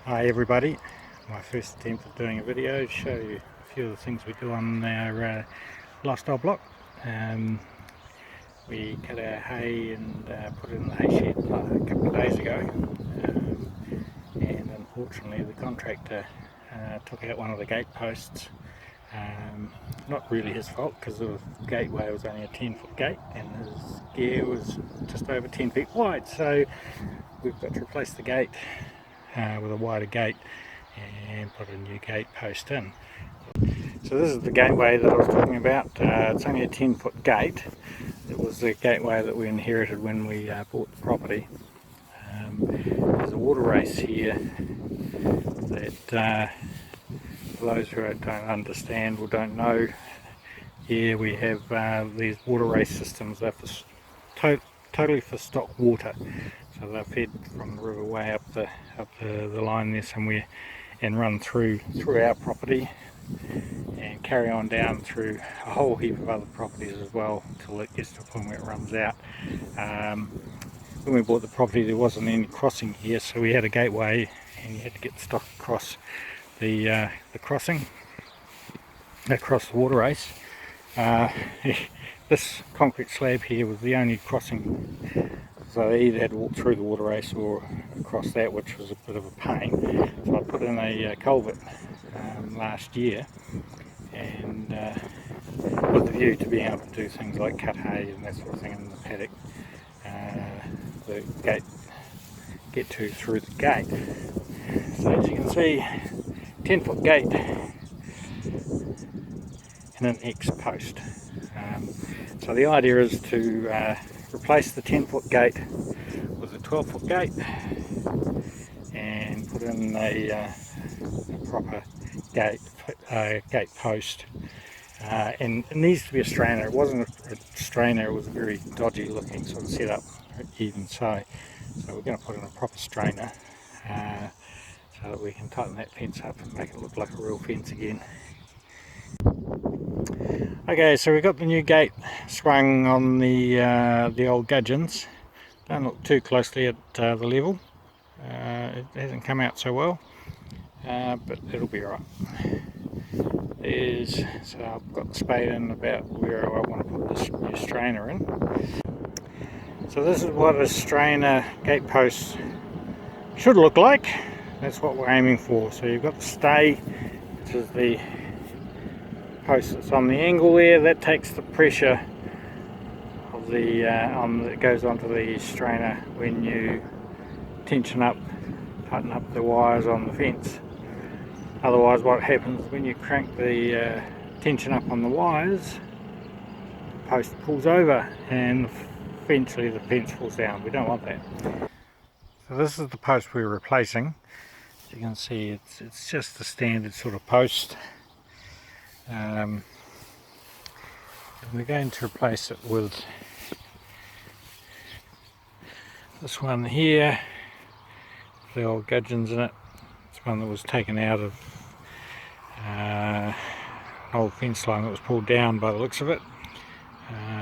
Hi everybody, my first attempt at doing a video to show you a few of the things we do on our lifestyle block. We cut our hay and put it in the hay shed a couple of days ago, and unfortunately the contractor took out one of the gate posts. Not really his fault, because the gateway was only a 10-foot gate and his gear was just over 10 feet wide, so we've got to replace the gate with a wider gate and put a new gate post in. So this is the gateway that I was talking about. It's only a 10-foot gate. It was the gateway that we inherited when we bought the property. There's a water race here that for those who don't understand or don't know, here we have these water race systems. They're for totally for stock water. So they're fed from the river way up the line there somewhere and run through our property and carry on down through a whole heap of other properties as well until it gets to a point where it runs out. When we bought the property there wasn't any crossing here, so we had a gateway and you had to get stock across the crossing, across the water race. This concrete slab here was the only crossing, so they either had to walk through the water race or across that, which was a bit of a pain. So I put in a culvert last year, and with the view to being able to do things like cut hay and that sort of thing in the paddock, the gate, get to through the gate. So as you can see, 10-foot gate and an X post. So the idea is to replace the 10-foot gate with a 12-foot gate and put in a proper gate post. And it needs to be a strainer. It wasn't a strainer, it was very dodgy looking sort of setup even so. So we're going to put in a proper strainer so that we can tighten that fence up and make it look like a real fence again. Okay, so we've got the new gate swung on the old gudgeons. Don't look too closely at the level. It hasn't come out so well, but it'll be alright. So I've got the spade in about where I want to put this new strainer in. So this is what a strainer gate post should look like. That's what we're aiming for. So you've got the stay, which is the post that's on the angle there. That takes the pressure of the that goes onto the strainer when you tighten up the wires on the fence. Otherwise what happens when you crank the tension up on the wires, the post pulls over and eventually the fence falls down. We don't want that. So this is the post we're replacing. As you can see, it's just the standard sort of post. And we're going to replace it with this one here, the old gudgeons in it. It's one that was taken out of an old fence line that was pulled down by the looks of it.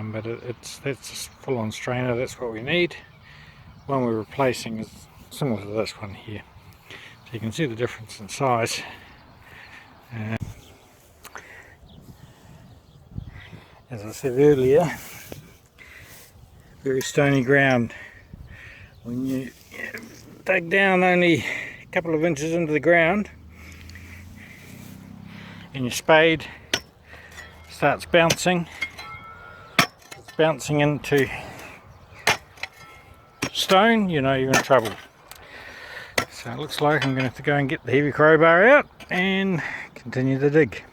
But that's a full-on strainer. That's what we need. The one we're replacing is similar to this one here, so you can see the difference in size. As I said earlier, very stony ground. When you dig down only a couple of inches into the ground and your spade starts bouncing, it's bouncing into stone, you know you're in trouble. So it looks like I'm going to have to go and get the heavy crowbar out and continue to dig.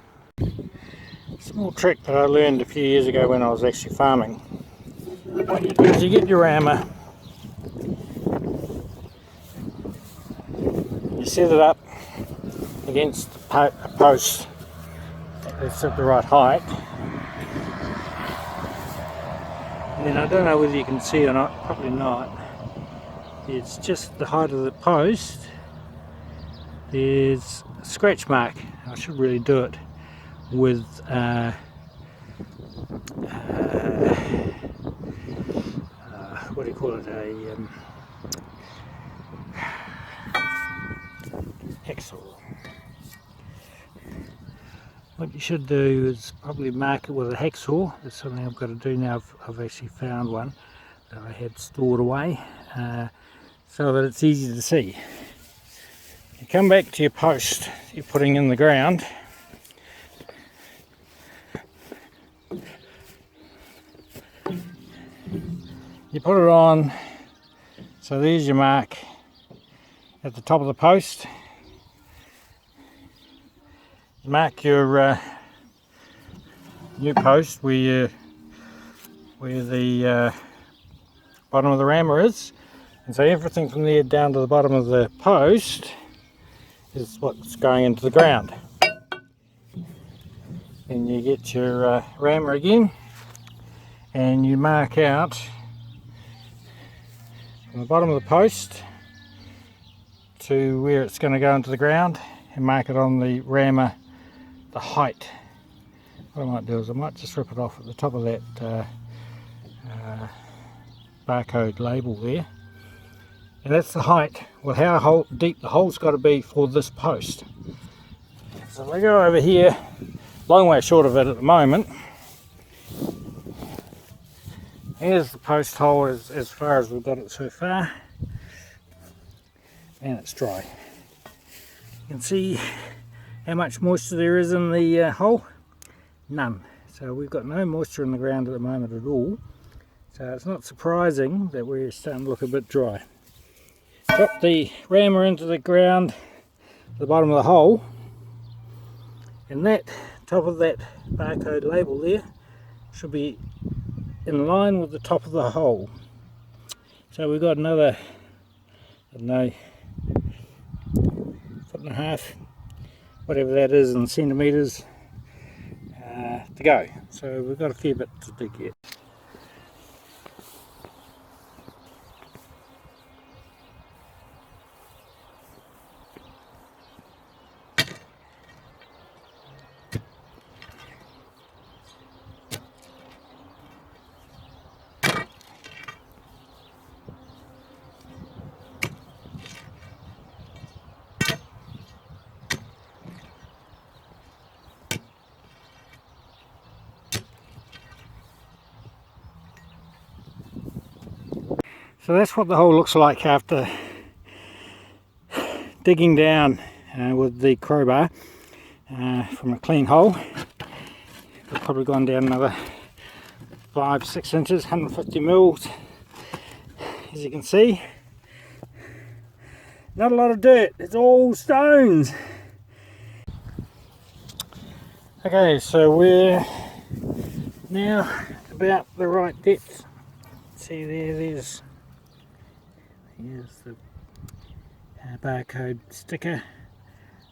Small trick that I learned a few years ago when I was actually farming. What you do is you get your rammer, you set it up against a post that's at the right height, and then I don't know whether you can see or not, probably not, it's just the height of the post, there's a scratch mark. I should really do it with what do you call it, hacksaw. What you should do is probably mark it with a hacksaw. That's something I've got to do now. I've actually found one that I had stored away so that it's easy to see. You come back to your post you're putting in the ground. You put it on, so there's your mark at the top of the post. You mark your new post where the bottom of the rammer is, and so everything from there down to the bottom of the post is what's going into the ground. Then you get your rammer again and you mark out from the bottom of the post to where it's going to go into the ground, and mark it on the rammer, the height. What I might do is I might just rip it off at the top of that barcode label there, and that's the height, well, how deep the hole's got to be for this post. So if I go over here, long way short of it at the moment, here's the post hole as far as we've got it so far, and it's dry. You can see how much moisture there is in the hole. None. So we've got no moisture in the ground at the moment at all. So it's not surprising that we're starting to look a bit dry. Drop the rammer into the ground at the bottom of the hole, and that top of that barcode label there should be in line with the top of the hole. So we've got another, I don't know, 1.5 foot, whatever that is in centimetres, to go. So we've got a fair bit to dig yet. So that's what the hole looks like after digging down with the crowbar from a clean hole. I've probably gone down another 5-6 inches, 150 mils, as you can see. Not a lot of dirt, it's all stones. Okay, so we're now about the right depth. See here's the barcode sticker,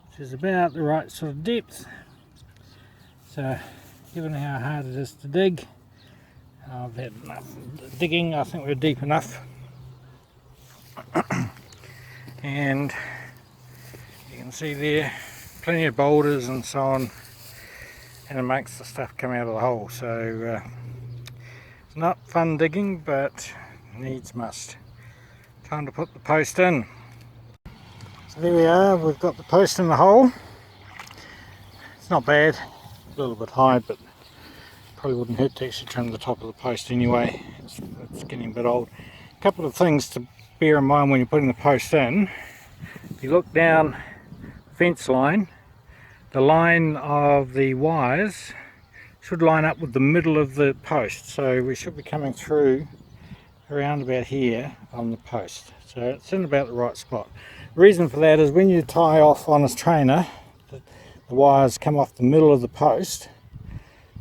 which is about the right sort of depth. So given how hard it is to dig, I've had enough digging. I think we're deep enough. And you can see there plenty of boulders and so on, and it makes the stuff come out of the hole. So it's not fun digging, but needs must. Time to put the post in. So there we are, we've got the post in the hole. It's not bad, a little bit high, but probably wouldn't hurt to actually trim the top of the post anyway. It's getting a bit old. A couple of things to bear in mind when you're putting the post in. If you look down the fence line, the line of the wires should line up with the middle of the post. So we should be coming through around about here on the post, so it's in about the right spot. The reason for that is when you tie off on a strainer, the wires come off the middle of the post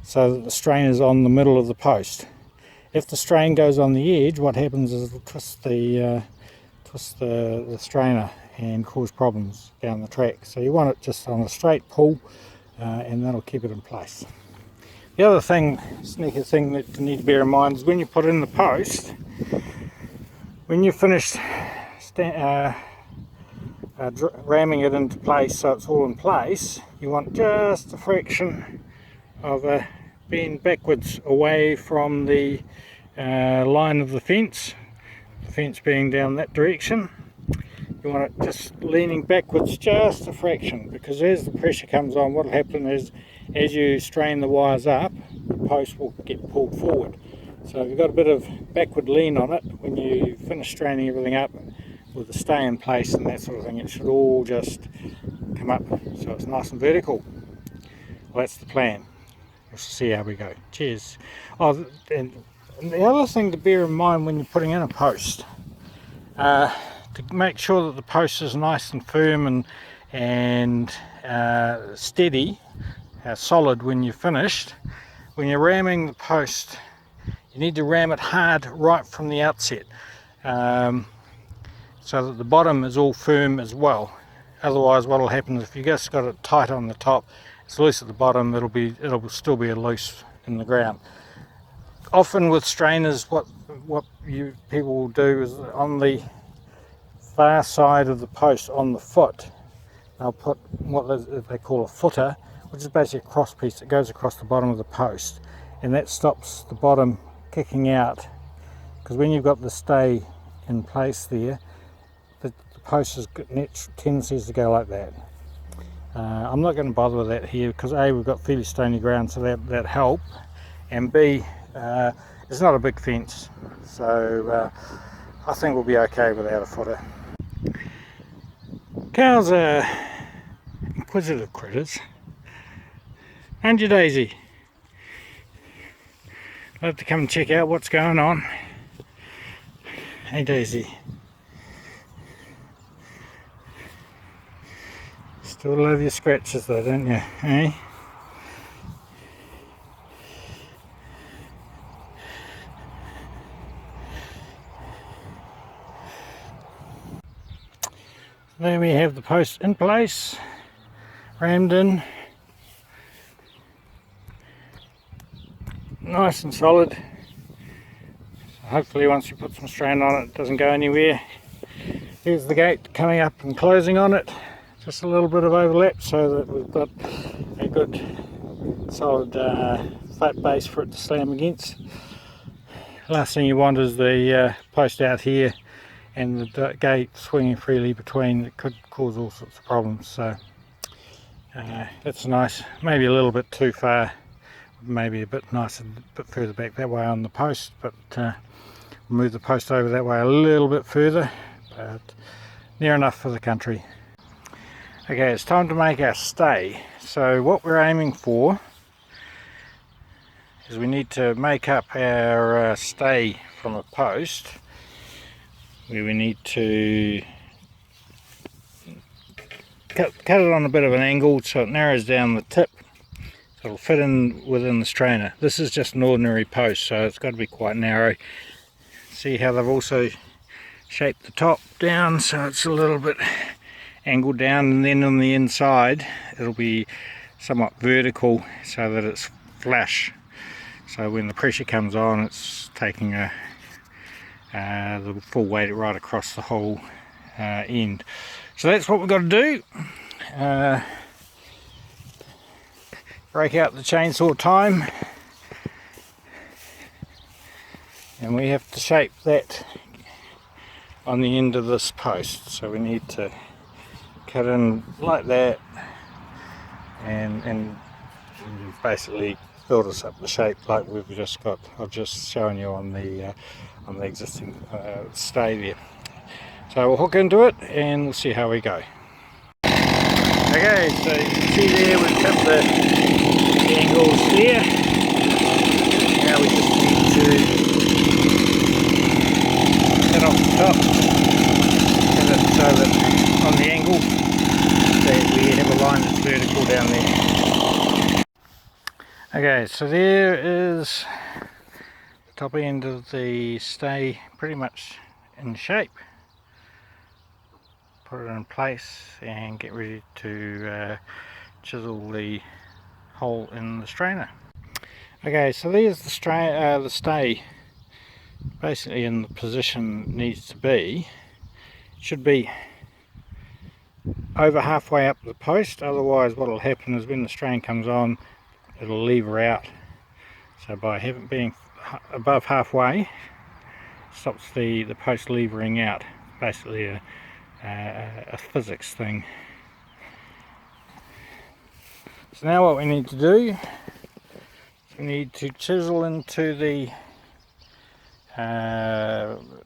so that the strain is on the middle of the post. If the strain goes on the edge, what happens is it'll twist the strainer and cause problems down the track. So you want it just on a straight pull, and that'll keep it in place. The other thing, sneaky thing that you need to bear in mind is when you put in the post, when you're finished ramming it into place so it's all in place, you want just a fraction of a bend backwards away from the line of the fence being down that direction, you want it just leaning backwards just a fraction, because as the pressure comes on, what will happen is as you strain the wires up, the post will get pulled forward. So if you've got a bit of backward lean on it, when you finish straining everything up with the stay in place and that sort of thing, it should all just come up so it's nice and vertical. Well, that's the plan. We'll see how we go. Cheers. Oh, and the other thing to bear in mind when you're putting in a post, to make sure that the post is nice and firm and steady, solid when you're finished, when you're ramming the post, you need to ram it hard right from the outset, so that the bottom is all firm as well. Otherwise, what will happen is if you just got it tight on the top, it's loose at the bottom, it'll still be loose in the ground. Often with strainers, what people will do is on the far side of the post on the foot, they'll put what they call a footer, which is basically a cross piece that goes across the bottom of the post, and that stops the bottom kicking out, because when you've got the stay in place there, the post has got tendencies to go like that. I'm not going to bother with that here because A, we've got fairly stony ground, so that help, and B, it's not a big fence, so I think we'll be okay without a footer. Cows are inquisitive critters, aren't you, Daisy? Love to come and check out what's going on. Hey, Daisy. Still love your scratches though, don't you? Eh? There we have the post in place, rammed in, nice and solid. So hopefully once you put some strain on it, it doesn't go anywhere. Here's the gate coming up and closing on it, just a little bit of overlap so that we've got a good solid flat base for it to slam against. Last thing you want is the post out here and the gate swinging freely between. It could cause all sorts of problems, so that's nice. Maybe a little bit too far, maybe a bit nicer, a bit further back that way on the post, but move the post over that way a little bit further, but near enough for the country. Okay, it's time to make our stay. So what we're aiming for is we need to make up our stay from a post, where we need to cut it on a bit of an angle so it narrows down the tip, so it'll fit in within the strainer. This is just an ordinary post, so it's got to be quite narrow. See how they've also shaped the top down so it's a little bit angled down, and then on the inside it'll be somewhat vertical so that it's flush, so when the pressure comes on it's taking the full weight right across the whole end. So that's what we've got to do. Break out the chainsaw time, and we have to shape that on the end of this post. So we need to cut in like that and basically build us up the shape like we've just got. I've just shown you on the existing stay there. So we'll hook into it and we'll see how we go. Okay, so you can see there we've cut the angles there. Now we just need to cut off the top, cut it so that on the angle that we have a line that's vertical down there. Okay, so there is the top end of the stay pretty much in shape. Put it in place and get ready to chisel the hole in the strainer. Okay, so there's the stay basically in the position it needs to be. It should be over halfway up the post, otherwise what will happen is when the strain comes on it'll lever out. So by being above halfway stops the post levering out. Basically a physics thing. So now what we need to do is we need to chisel into the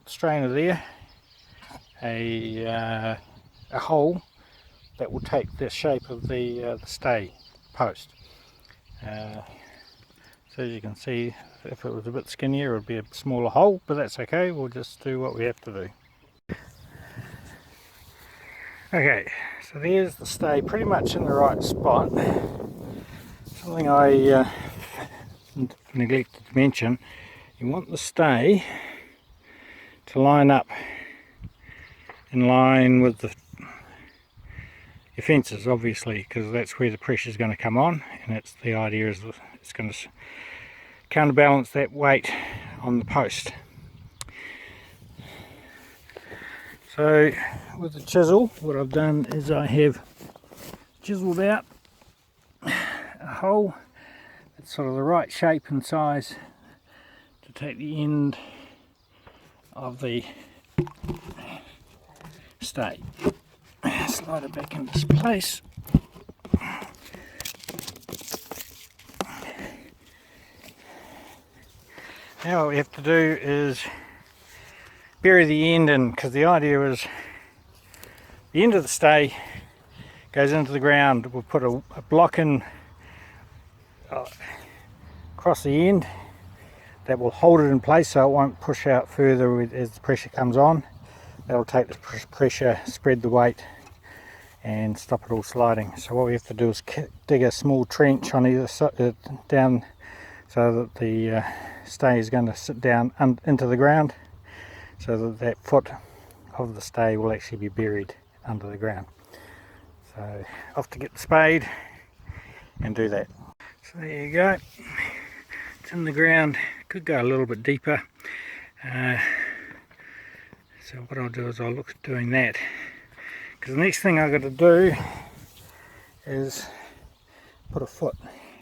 strainer there a hole that will take the shape of the stay post. So as you can see, if it was a bit skinnier it would be a smaller hole, but that's okay, we'll just do what we have to do. Okay, so there's the stay pretty much in the right spot. Something I neglected to mention, you want the stay to line up in line with your fences, obviously, because that's where the pressure is going to come on, and it's the idea is it's going to counterbalance that weight on the post. So with the chisel, what I've done is I have chiseled out a hole that's sort of the right shape and size to take the end of the stay. Slide it back into place. Now what we have to do is bury the end in, because the idea is the end of the stay goes into the ground. We'll put a block in across the end that will hold it in place so it won't push out further as the pressure comes on. That'll take the pressure, spread the weight and stop it all sliding. So what we have to do is dig a small trench on either side down, so that the stay is going to sit down into the ground, so that that foot of the stay will actually be buried under the ground. So off to get the spade and do that. So there you go, it's in the ground. Could go a little bit deeper, so what I'll do is I'll look at doing that, because the next thing I've got to do is put a foot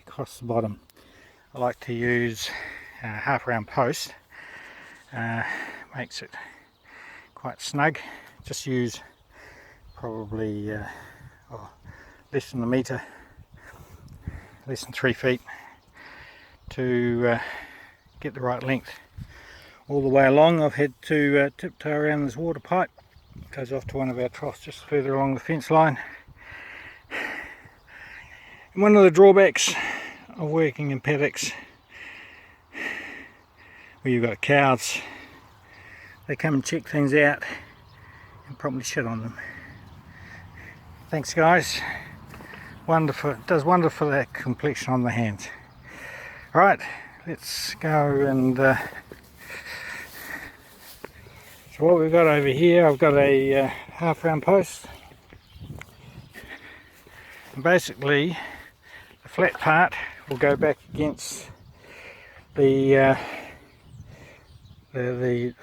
across the bottom. I like to use a half round post, makes it quite snug. Just use probably less than a metre, less than 3 feet to get the right length. All the way along I've had to tiptoe around this water pipe. It goes off to one of our troughs just further along the fence line. And one of the drawbacks of working in paddocks where you've got cows, they come and check things out and probably shit on them. Thanks guys, wonderful, it does wonder for that complexion on the hands. Alright, let's go and so what we've got over here, I've got a half round post, and basically the flat part will go back against the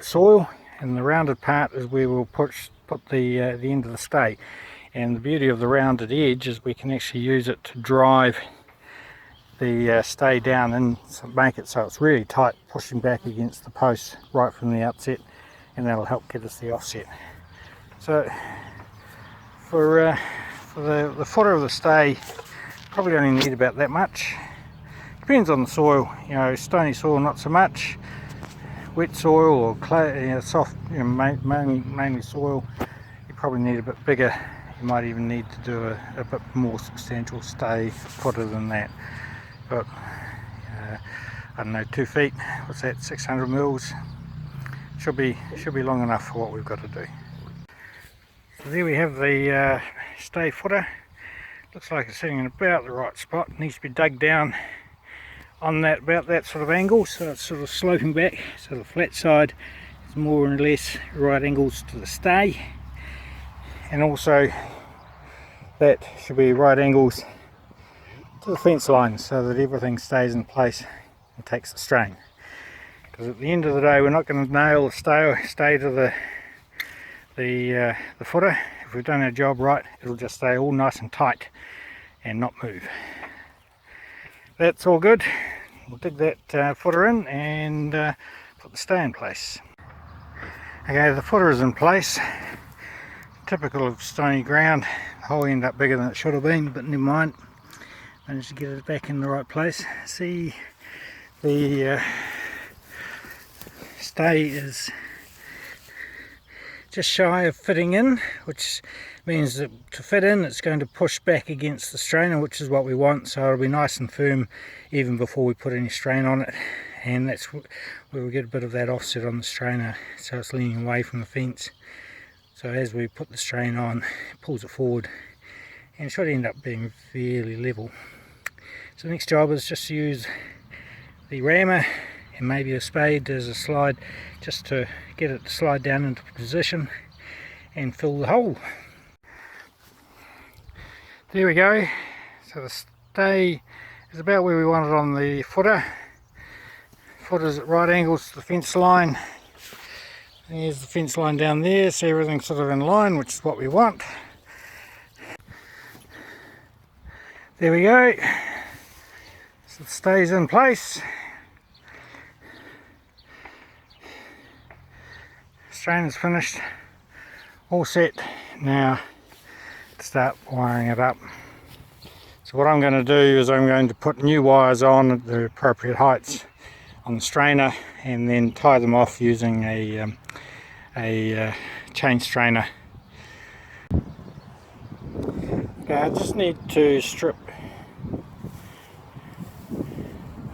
soil, and the rounded part is where we'll put the end of the stay. And the beauty of the rounded edge is we can actually use it to drive the stay down and make it so it's really tight, pushing back against the post right from the outset, and that'll help get us the offset. So for the footer of the stay, probably only need about that much. Depends on the soil, you know, stony soil not so much, wet soil or clay, you know, soft, you know, mainly soil, you probably need a bit bigger. You might even need to do a bit more substantial stay footer than that. But I don't know, 2 feet, what's that, 600 mils? Should be long enough for what we've got to do. So there we have the stay footer. Looks like it's sitting in about the right spot. It needs to be dug down on that, about that sort of angle, so it's sort of sloping back, so the flat side is more or less right angles to the stay, and also that should be right angles to the fence line, so that everything stays in place and takes the strain. Because at the end of the day, we're not going to nail the stay to the footer. If we've done our job right, it'll just stay all nice and tight and not move. That's all good. We'll dig that footer in and put the stay in place. Okay, the footer is in place. typical of stony ground. The hole ended up bigger than it should have been, but never mind. Managed to get it back in the right place. See, the stay is just shy of fitting in, which means that to fit in it's going to push back against the strainer, which is what we want, so it'll be nice and firm even before we put any strain on it. And that's where we get a bit of that offset on the strainer, so it's leaning away from the fence. So as we put the strain on, it pulls it forward and it should end up being fairly level. So the next job is just to use the rammer and maybe a spade as a slide, just to get it to slide down into position and fill the hole. There we go. So the stay is about where we want it on the footer. Footer's at right angles to the fence line. There's the fence line down there, so everything's sort of in line, which is what we want. There we go. So it stays in place. Strainer's finished, all set. Now to start wiring it up. So what I'm going to do is I'm going to put new wires on at the appropriate heights on the strainer, and then tie them off using a chain strainer. Okay, I just need to strip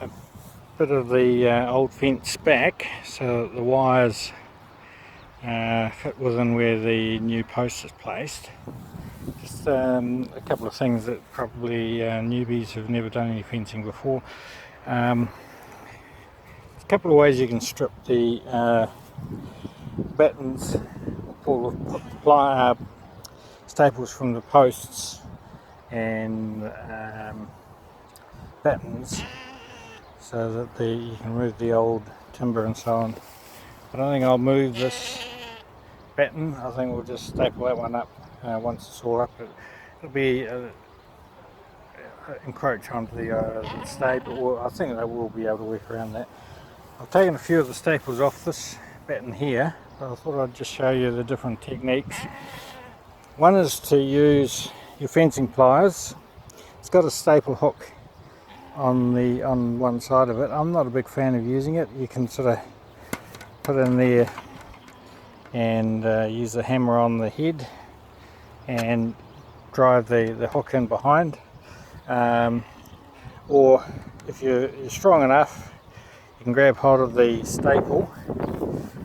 a bit of the old fence back so that the wires fit within where the new post is placed. Just a couple of things that probably newbies who've never done any fencing before. There's a couple of ways you can strip the battens, pull the staples from the posts and battens, so that you can remove the old timber and so on. I don't think I'll move this batten. I think we'll just staple that one up once it's all up. It'll be encroach onto the stay, but I think they will be able to work around that. I've taken a few of the staples off this batten here, but I thought I'd just show you the different techniques. One is to use your fencing pliers. It's got a staple hook on one side of it. I'm not a big fan of using it. You can sort of put in there and use the hammer on the head and drive the hook in behind, or if you're strong enough, you can grab hold of the staple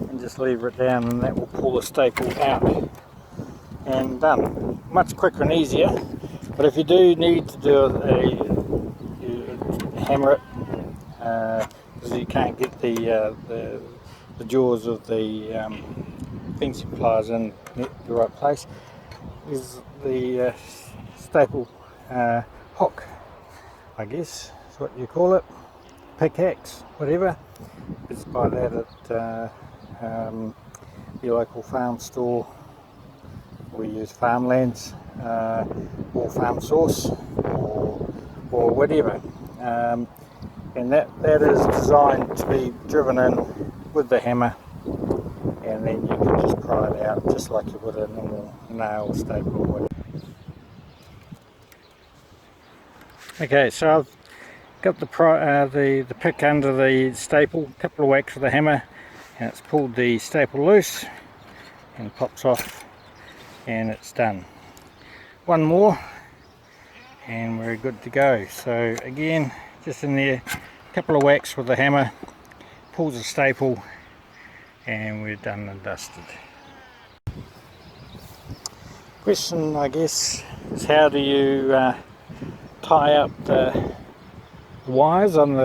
and just lever it down, and that will pull the staple out, and done. Much quicker and easier. But if you do need to do you hammer it, because you can't get the jaws of the fencing pliers in the right place, is the staple hook, I guess is what you call it, pickaxe, whatever. It's buy that at your local farm store. We use Farmlands or Farm Source or whatever, and that is designed to be driven in with the hammer, and then you can just pry it out just like you would a normal nail staple or whatever. Okay, so I've got the pick under the staple, a couple of whacks with the hammer, and it's pulled the staple loose and pops off, and it's done. One more and we're good to go. So again, just in there, a couple of whacks with the hammer, pulls the staple, and we're done and dusted. Question, I guess, is how do you tie up the wires on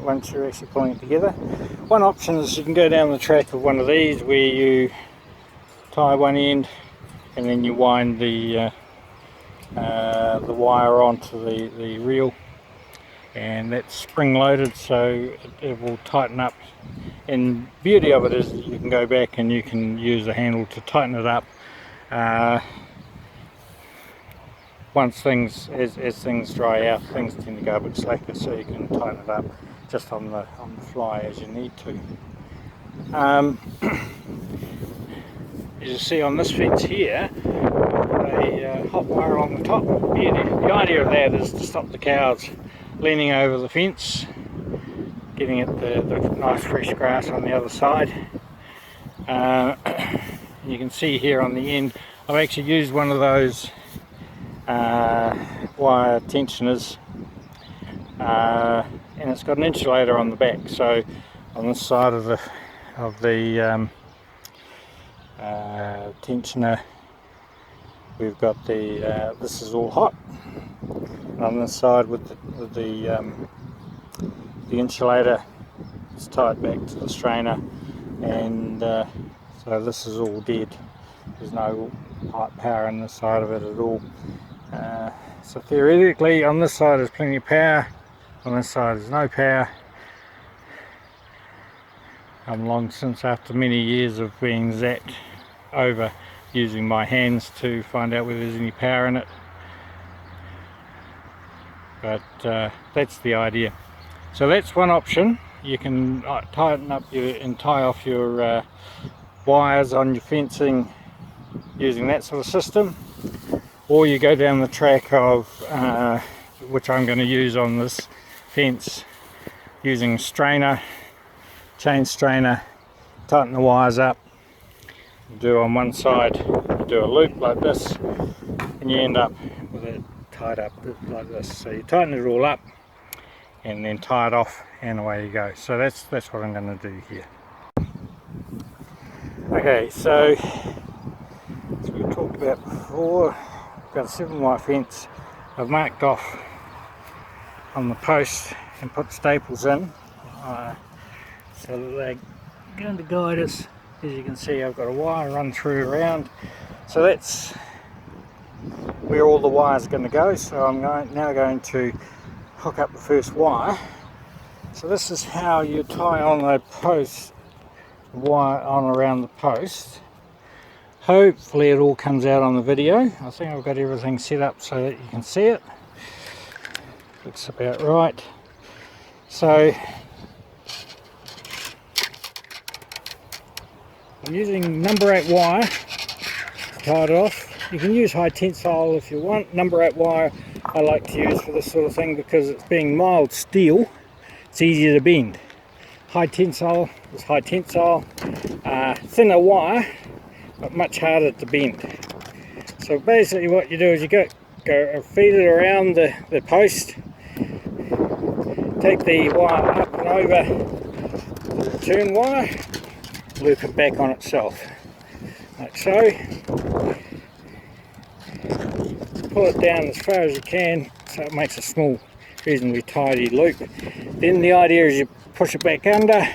once you're actually pulling it together. One option is you can go down the track of one of these where you tie one end and then you wind the wire onto the reel, and that's spring loaded, so it will tighten up. And the beauty of it is that you can go back and you can use the handle to tighten it up once as things dry out. Things tend to go a bit slacker, so you can tighten it up just on the fly as you need to. As you see on this fence here, hot wire along the top. The idea of that is to stop the cows leaning over the fence, getting at the nice fresh grass on the other side. You can see here on the end, I've actually used one of those wire tensioners, and it's got an insulator on the back. So on this side of the tensioner, we've got the this is all hot, and on this side with the insulator, it's tied back to the strainer, and so this is all dead. There's no pipe power on this side of it at all. So theoretically on this side there's plenty of power, on this side there's no power. I'm long since, after many years of being zapped over, using my hands to find out whether there's any power in it. But that's the idea. So that's one option. You can tighten up and tie off your wires on your fencing using that sort of system, or you go down the track of which I'm going to use on this fence, using strainer, chain strainer, tighten the wires up, do on one side, you do a loop like this, and you end up with it tied up like this. So you tighten it all up and then tie it off, and away you go. So that's what I'm going to do here. Okay, so as we talked about before, I've got a 7-wire fence. I've marked off on the post and put staples in, so that they're going to guide us. As you can see, I've got a wire run through around, so that's where all the wires are going to go. So I'm now going to hook up the first wire. So this is how you tie on the post, wire on around the post. Hopefully it all comes out on the video. I think I've got everything set up so that you can see it. Looks about right. So I'm using number 8 wire to tie it off. You can use high tensile if you want. Number 8 wire I like to use for this sort of thing because it's being mild steel, it's easier to bend. High tensile is high tensile, thinner wire but much harder to bend. So basically what you do is you go feed it around the post, take the wire up and over the return wire, loop it back on itself, like so. Pull it down as far as you can so it makes a small, reasonably tidy loop. Then the idea is you push it back under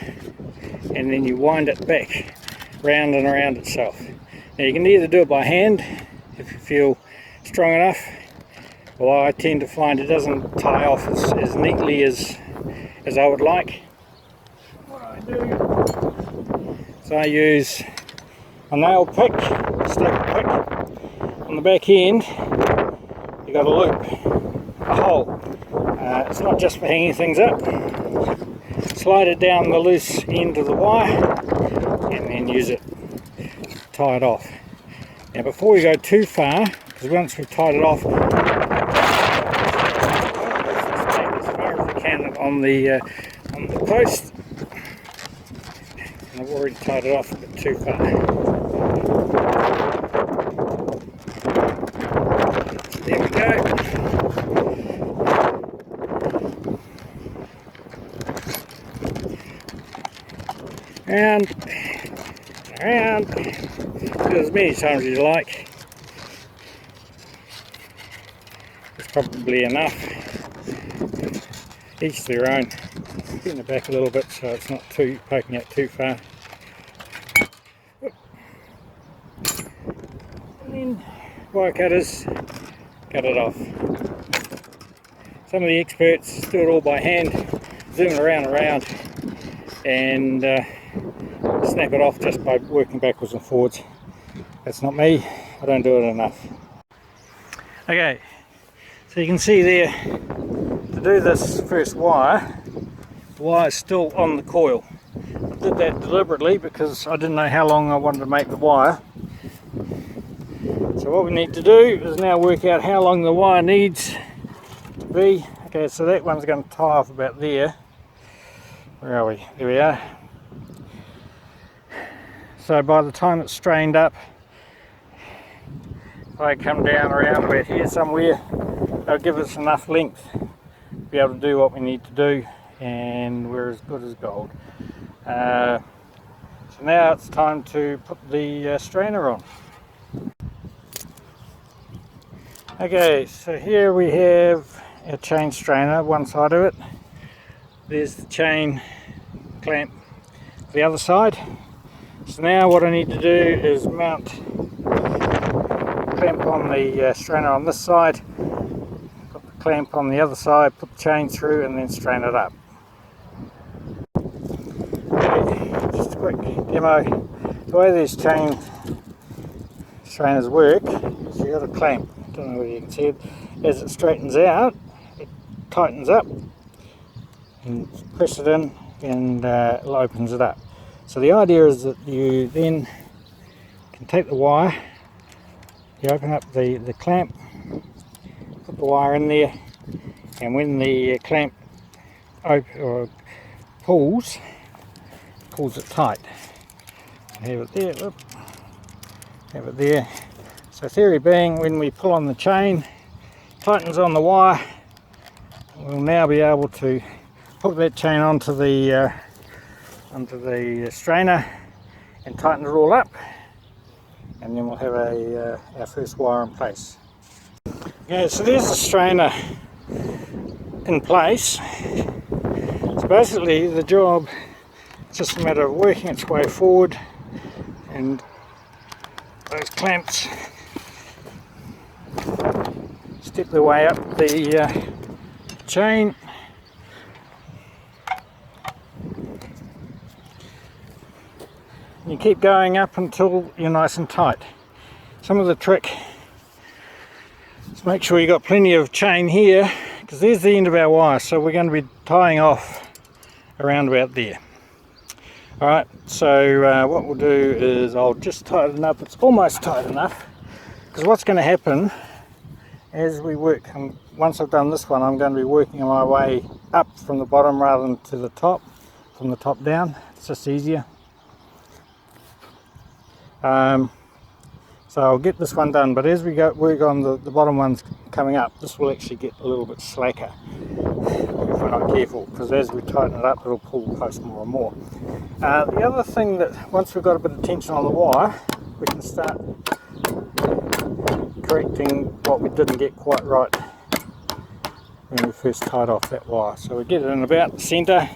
and then you wind it back round and around itself. Now you can either do it by hand if you feel strong enough. Well, I tend to find it doesn't tie off as neatly as I would like. What I do is I use a nail pick, staple pick. On the back end you got a loop, a hole. It's not just for hanging things up. Slide it down the loose end of the wire and then use it to tie it off. Now before we go too far, because once we've tied it off, as far as we can on the post, and I've already tied it off a bit too far. There we go. Round, around, do as many times as you like. It's probably enough. Each their own. Getting it back a little bit so it's not too poking out too far. And then wire cutters, cut it off. Some of the experts do it all by hand, zoom it around and snap it off just by working backwards and forwards. That's not me, I don't do it enough. Okay, so you can see there, to do this first wire, the wire is still on the coil. I did that deliberately because I didn't know how long I wanted to make the wire. So So what we need to do is now work out how long the wire needs to be. Okay, so that one's going to tie off about there. Where are we? There we are. So by the time it's strained up, if I come down around about here somewhere, they'll give us enough length to be able to do what we need to do, and we're as good as gold. So now it's time to put the strainer on. Okay, so here we have our chain strainer, one side of it. There's the chain clamp the other side. So now what I need to do is mount clamp on the strainer on this side, put the clamp on the other side, put the chain through, and then strain it up. Okay, just a quick demo. The way these chain strainers work is you've got a clamp. Don't know whether you can see it. As it straightens out, it tightens up, and press it in, and it opens it up. So the idea is that you then can take the wire, you open up the clamp, put the wire in there, and when the clamp pulls it tight. Have it there, whoop, have it there. So theory being, when we pull on the chain, tightens on the wire, we'll now be able to hook that chain onto the strainer and tighten it all up, and then we'll have our first wire in place. Okay, so there's the strainer in place. So basically the job is just a matter of working its way forward, and those clamps step their way up the chain. You keep going up until you're nice and tight. Some of the trick is make sure you got plenty of chain here, because there's the end of our wire, so we're going to be tying off around about there. Alright, so what we'll do is I'll just tighten up. It's almost tight enough, because what's going to happen as we work, and once I've done this one, I'm going to be working my way up from the bottom rather than to the top, from the top down. It's just easier. So I'll get this one done, but as we go work on the bottom ones coming up, this will actually get a little bit slacker if we're not careful, because as we tighten it up, it'll pull close more and more. The other thing, that once we've got a bit of tension on the wire, we can start correcting what we didn't get quite right when we first tied off that wire. So we get it in about the centre.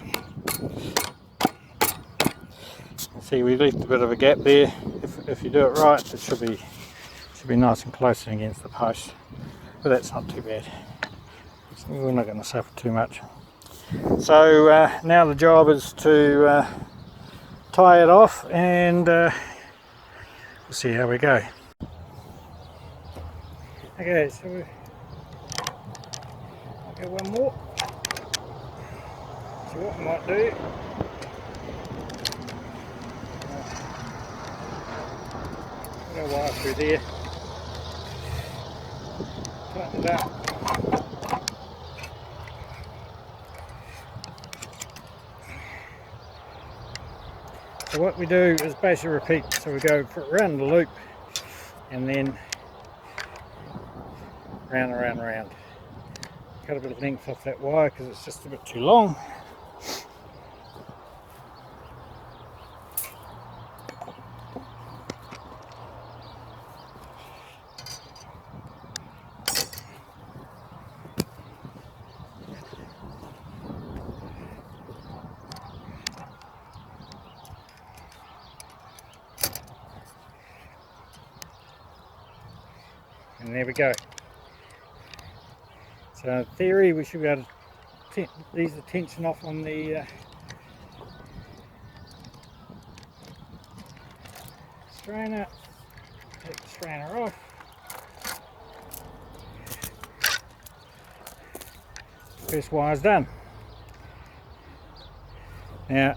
See, we left a bit of a gap there. If you do it right, it should be nice and close against the post, but that's not too bad. We're not going to suffer too much. So now the job is to tie it off, and we'll see how we go. Okay, so I'll go one more. See what we might do. Put a wire through there. Tighten it up. So what we do is basically repeat. So we go around the loop, and then round and round and round. Cut a bit of length off that wire because it's just a bit too long. And there we go. So in theory we should be able to ease the tension off on the strainer. Take the strainer off. First wire's done. Now,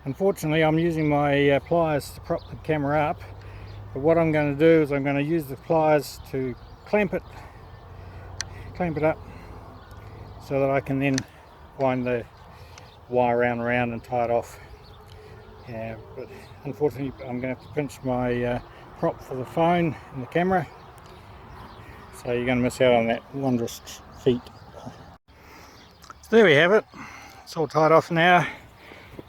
unfortunately I'm using my pliers to prop the camera up, But what I'm going to do is I'm going to use the pliers to clamp it up so that I can then wind the wire round and round and tie it off. Yeah, but unfortunately I'm going to have to pinch my prop for the phone and the camera, so you're going to miss out on that wondrous feat. So there we have it. It's all tied off now.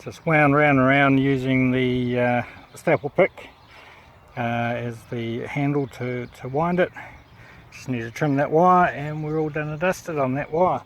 Just wound round and round using the staple pick as the handle to wind it. Just need to trim that wire and we're all done and dusted on that wire.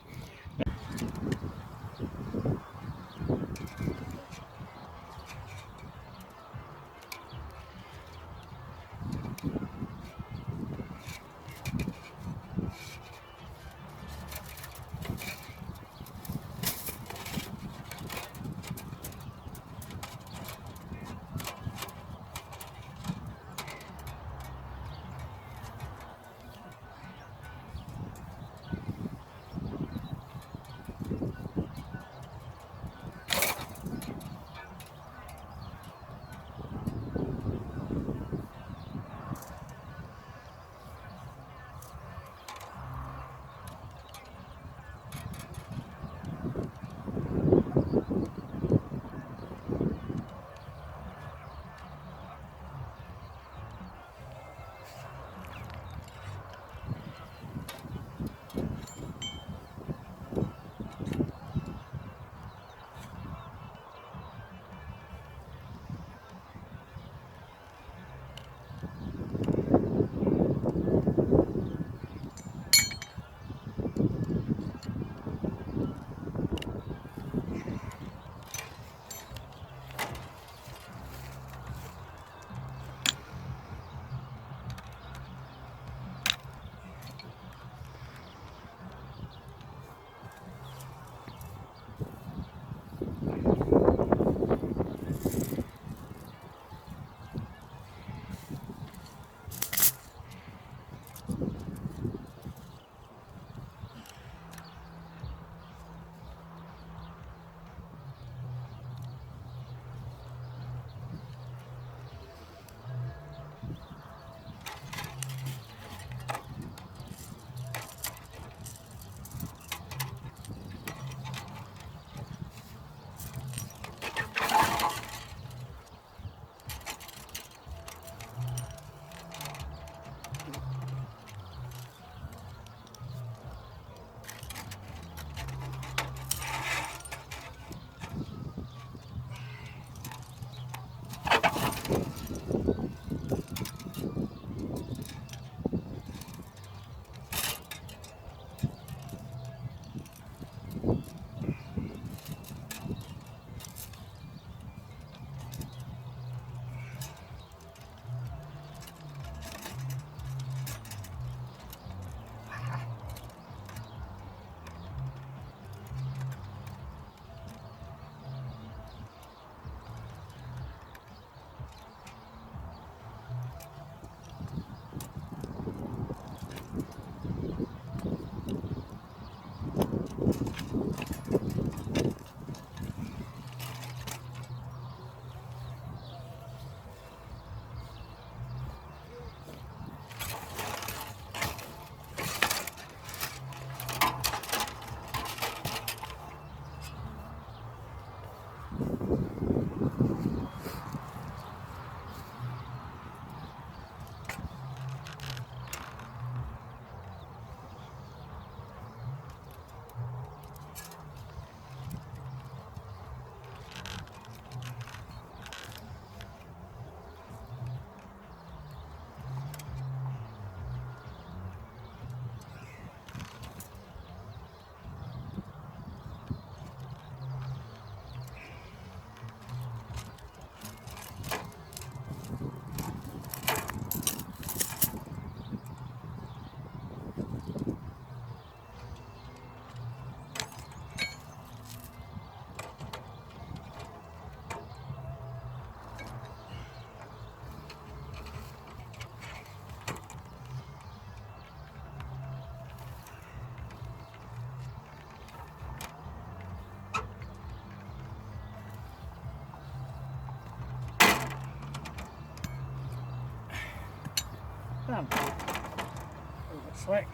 bit slack.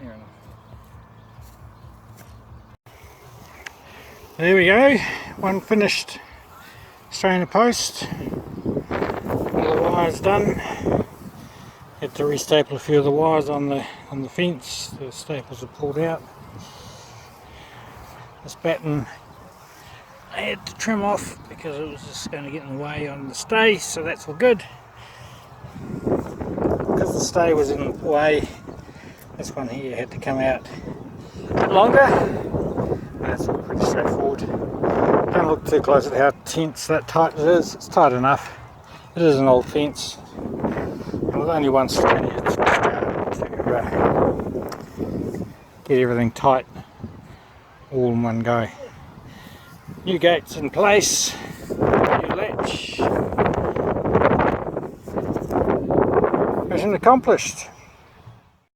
Near enough. There we go, one finished strainer post. All the wires done. Had to restaple a few of the wires on the fence. The staples are pulled out. This batten I had to trim off because it was just going to get in the way on the stay, so that's all good. Because the stay was in the way, this one here had to come out a bit longer. That's all pretty straightforward. Don't look too close at how tense that tight it is. It's tight enough. It is an old fence. And with only one strainer, it's to get everything tight all in one go. New gates in place, new latch. Mission accomplished.